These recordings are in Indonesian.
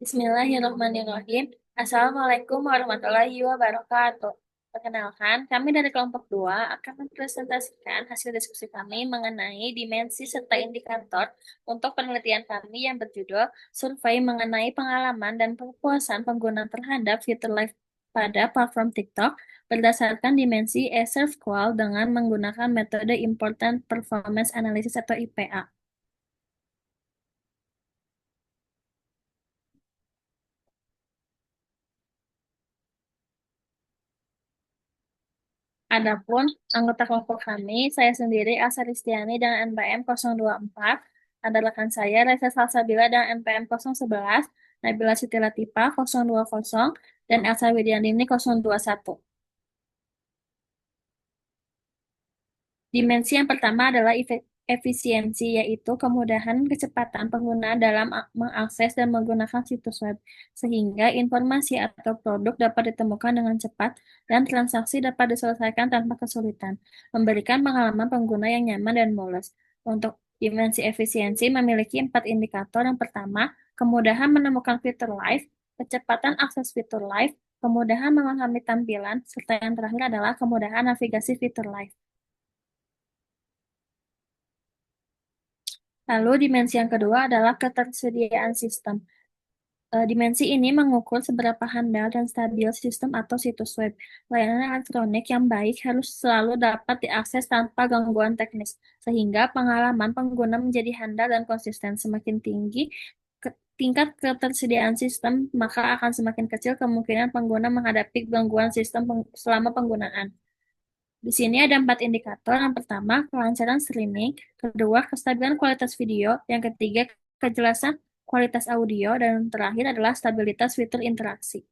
Bismillahirrahmanirrahim. Assalamualaikum warahmatullahi wabarakatuh. Perkenalkan, kami dari kelompok 2 akan mempresentasikan hasil diskusi kami mengenai dimensi serta indikator untuk penelitian kami yang berjudul Survei mengenai pengalaman dan kepuasan pengguna terhadap fitur live pada platform TikTok berdasarkan dimensi Azure Qual dengan menggunakan metode Important Performance Analysis atau IPA. Adapun anggota kelompok kami, saya sendiri Elsa Ristiani dengan NPM 024, ada rekan saya Reza Salsabila dengan NPM 011, Nabila Siti Latifah 020, dan Elsa Widiandini 021. Dimensi yang pertama adalah efisiensi, yaitu kemudahan kecepatan pengguna dalam mengakses dan menggunakan situs web, sehingga informasi atau produk dapat ditemukan dengan cepat dan transaksi dapat diselesaikan tanpa kesulitan, memberikan pengalaman pengguna yang nyaman dan mulus. Untuk dimensi efisiensi memiliki 4 indikator. Yang pertama, kemudahan menemukan fitur live, kecepatan akses fitur live, kemudahan memahami tampilan, serta yang terakhir adalah kemudahan navigasi fitur live. Lalu dimensi yang kedua adalah ketersediaan sistem. Dimensi ini mengukur seberapa handal dan stabil sistem atau situs web. Layanan elektronik yang baik harus selalu dapat diakses tanpa gangguan teknis, sehingga pengalaman pengguna menjadi handal dan konsisten. Semakin tinggi tingkat ketersediaan sistem, maka akan semakin kecil kemungkinan pengguna menghadapi gangguan sistem selama penggunaan. Di sini ada 4 indikator. Yang pertama, kelancaran streaming. Kedua, kestabilan kualitas video. Yang ketiga, kejelasan kualitas audio. Dan yang terakhir adalah stabilitas fitur interaksi.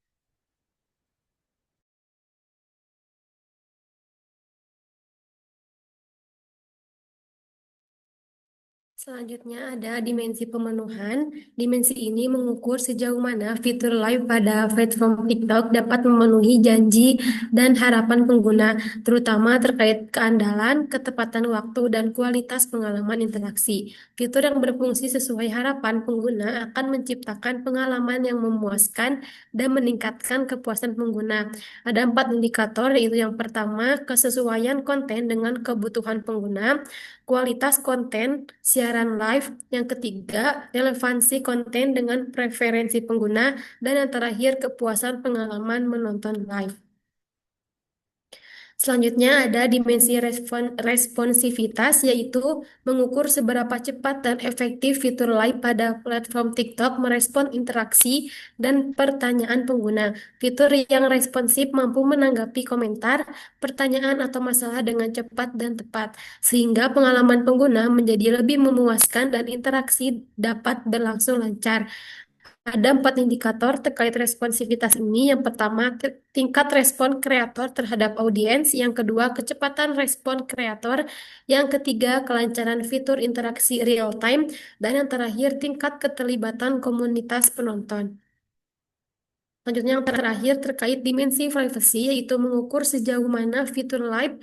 Selanjutnya ada dimensi pemenuhan. Dimensi ini mengukur sejauh mana fitur live pada platform TikTok dapat memenuhi janji dan harapan pengguna, terutama terkait keandalan, ketepatan waktu, dan kualitas pengalaman interaksi. Fitur yang berfungsi sesuai harapan pengguna akan menciptakan pengalaman yang memuaskan dan meningkatkan kepuasan pengguna. Ada 4 indikator, yaitu yang pertama, kesesuaian konten dengan kebutuhan pengguna, kualitas konten siaran live, yang ketiga, relevansi konten dengan preferensi pengguna, dan yang terakhir, kepuasan pengalaman menonton live. Selanjutnya ada dimensi responsivitas, yaitu mengukur seberapa cepat dan efektif fitur live pada platform TikTok merespon interaksi dan pertanyaan pengguna. Fitur yang responsif mampu menanggapi komentar, pertanyaan atau masalah dengan cepat dan tepat, sehingga pengalaman pengguna menjadi lebih memuaskan dan interaksi dapat berlangsung lancar. Ada 4 indikator terkait responsivitas ini. Yang pertama, tingkat respon kreator terhadap audiens. Yang kedua, kecepatan respon kreator. Yang ketiga, kelancaran fitur interaksi real time. Dan yang terakhir, tingkat keterlibatan komunitas penonton. Selanjutnya, yang terakhir terkait dimensi privacy, yaitu mengukur sejauh mana fitur live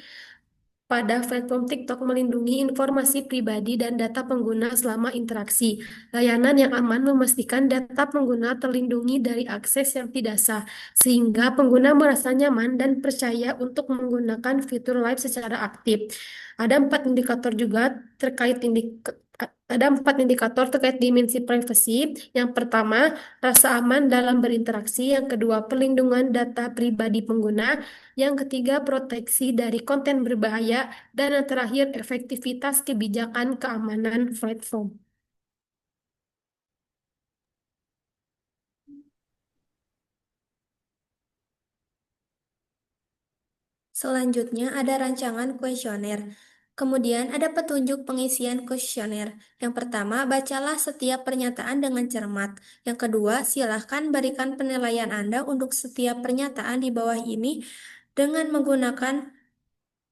pada platform TikTok melindungi informasi pribadi dan data pengguna selama interaksi. Layanan yang aman memastikan data pengguna terlindungi dari akses yang tidak sah, sehingga pengguna merasa nyaman dan percaya untuk menggunakan fitur live secara aktif. Ada 4 indikator juga terkait ada 4 indikator terkait dimensi privacy. Yang pertama, rasa aman dalam berinteraksi. Yang kedua, perlindungan data pribadi pengguna. Yang ketiga, proteksi dari konten berbahaya. Dan yang terakhir, efektivitas kebijakan keamanan platform. Selanjutnya ada rancangan kuesioner. Kemudian ada petunjuk pengisian kuesioner. Yang pertama, bacalah setiap pernyataan dengan cermat. Yang kedua, silahkan berikan penilaian Anda untuk setiap pernyataan di bawah ini dengan menggunakan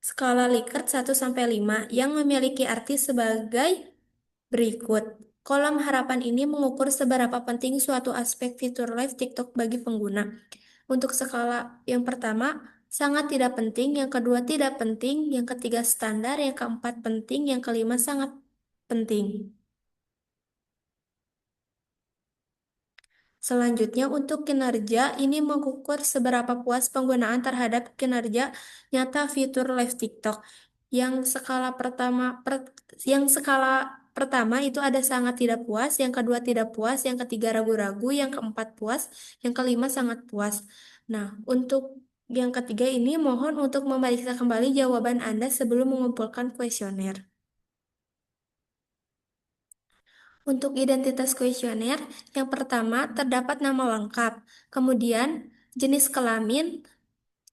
skala Likert 1 sampai 5 yang memiliki arti sebagai berikut. Kolom harapan ini mengukur seberapa penting suatu aspek fitur live TikTok bagi pengguna. Untuk skala yang pertama, sangat tidak penting, yang kedua tidak penting, yang ketiga standar, yang keempat penting, yang kelima sangat penting. Selanjutnya, untuk kinerja, ini mengukur seberapa puas penggunaan terhadap kinerja nyata fitur live TikTok. Yang skala pertama itu ada sangat tidak puas, yang kedua tidak puas, yang ketiga ragu-ragu, yang keempat puas, yang kelima sangat puas. Nah, untuk yang ketiga ini mohon untuk memeriksa kembali jawaban Anda sebelum mengumpulkan kuesioner. Untuk identitas kuesioner, yang pertama terdapat nama lengkap, kemudian jenis kelamin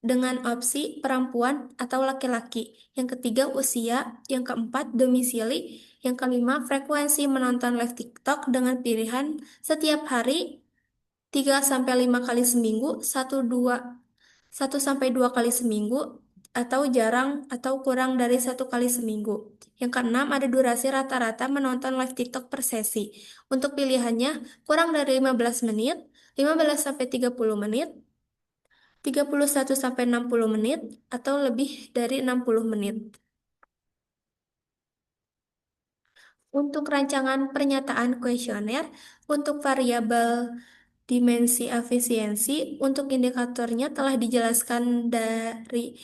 dengan opsi perempuan atau laki-laki, yang ketiga usia, yang keempat domisili, yang kelima frekuensi menonton live TikTok dengan pilihan setiap hari 3 sampai 5 kali seminggu, 1 sampai 2 kali seminggu, atau jarang atau kurang dari 1 kali seminggu. Yang keenam, ada durasi rata-rata menonton live TikTok per sesi. Untuk pilihannya, kurang dari 15 menit, 15 sampai 30 menit, 31 sampai 60 menit, atau lebih dari 60 menit. Untuk rancangan pernyataan kuesioner, untuk variabel dimensi efisiensi, untuk indikatornya telah dijelaskan dari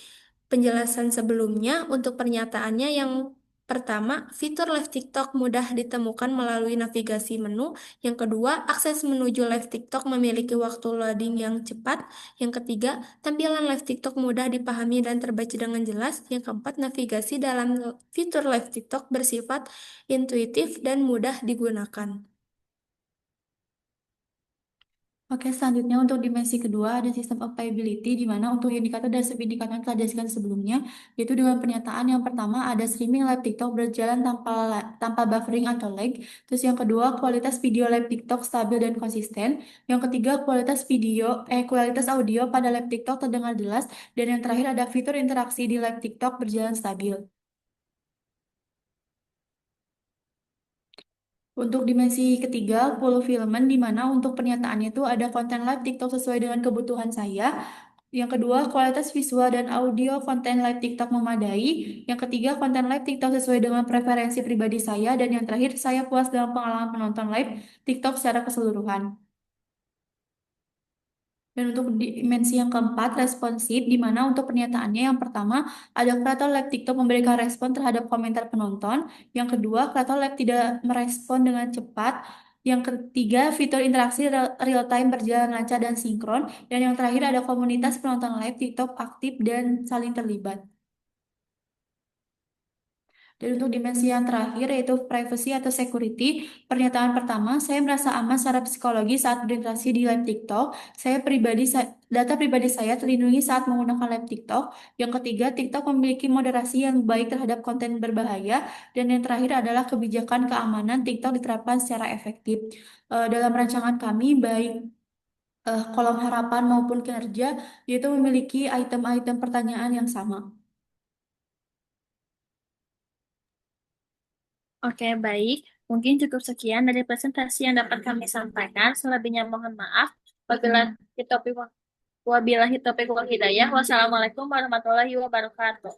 penjelasan sebelumnya. Untuk pernyataannya yang pertama, fitur live TikTok mudah ditemukan melalui navigasi menu. Yang kedua, akses menuju live TikTok memiliki waktu loading yang cepat. Yang ketiga, tampilan live TikTok mudah dipahami dan terbaca dengan jelas. Yang keempat, navigasi dalam fitur live TikTok bersifat intuitif dan mudah digunakan. Oke, selanjutnya untuk dimensi kedua ada sistem availability di mana untuk indikator dan subindikator yang telah dijelaskan sebelumnya, yaitu dengan pernyataan yang pertama ada streaming live TikTok berjalan tanpa buffering atau lag. Terus yang kedua, kualitas video live TikTok stabil dan konsisten. Yang ketiga, kualitas audio pada live TikTok terdengar jelas. Dan yang terakhir ada fitur interaksi di live TikTok berjalan stabil. Untuk dimensi ketiga, full fulfillment, di mana untuk pernyataannya itu ada konten live TikTok sesuai dengan kebutuhan saya. Yang kedua, kualitas visual dan audio konten live TikTok memadai. Yang ketiga, konten live TikTok sesuai dengan preferensi pribadi saya. Dan yang terakhir, saya puas dalam pengalaman menonton live TikTok secara keseluruhan. Dan untuk dimensi yang keempat, responsif, di mana untuk pernyataannya yang pertama, ada kreator live TikTok memberikan respon terhadap komentar penonton. Yang kedua, kreator live tidak merespon dengan cepat. Yang ketiga, fitur interaksi real time berjalan lancar dan sinkron. Dan yang terakhir, ada komunitas penonton live TikTok aktif dan saling terlibat. Dan untuk dimensi yang terakhir yaitu privacy atau security, pernyataan pertama, saya merasa aman secara psikologi saat berinteraksi di live TikTok. Data pribadi saya terlindungi saat menggunakan live TikTok. Yang ketiga, TikTok memiliki moderasi yang baik terhadap konten berbahaya. Dan yang terakhir adalah kebijakan keamanan TikTok diterapkan secara efektif. Dalam rancangan kami, baik kolom harapan maupun kinerja, yaitu memiliki item-item pertanyaan yang sama. Oke, baik. Mungkin cukup sekian dari presentasi yang dapat kami sampaikan. Selebihnya mohon maaf. Wabillahi taufiq wal hidayah. Wassalamualaikum warahmatullahi wabarakatuh.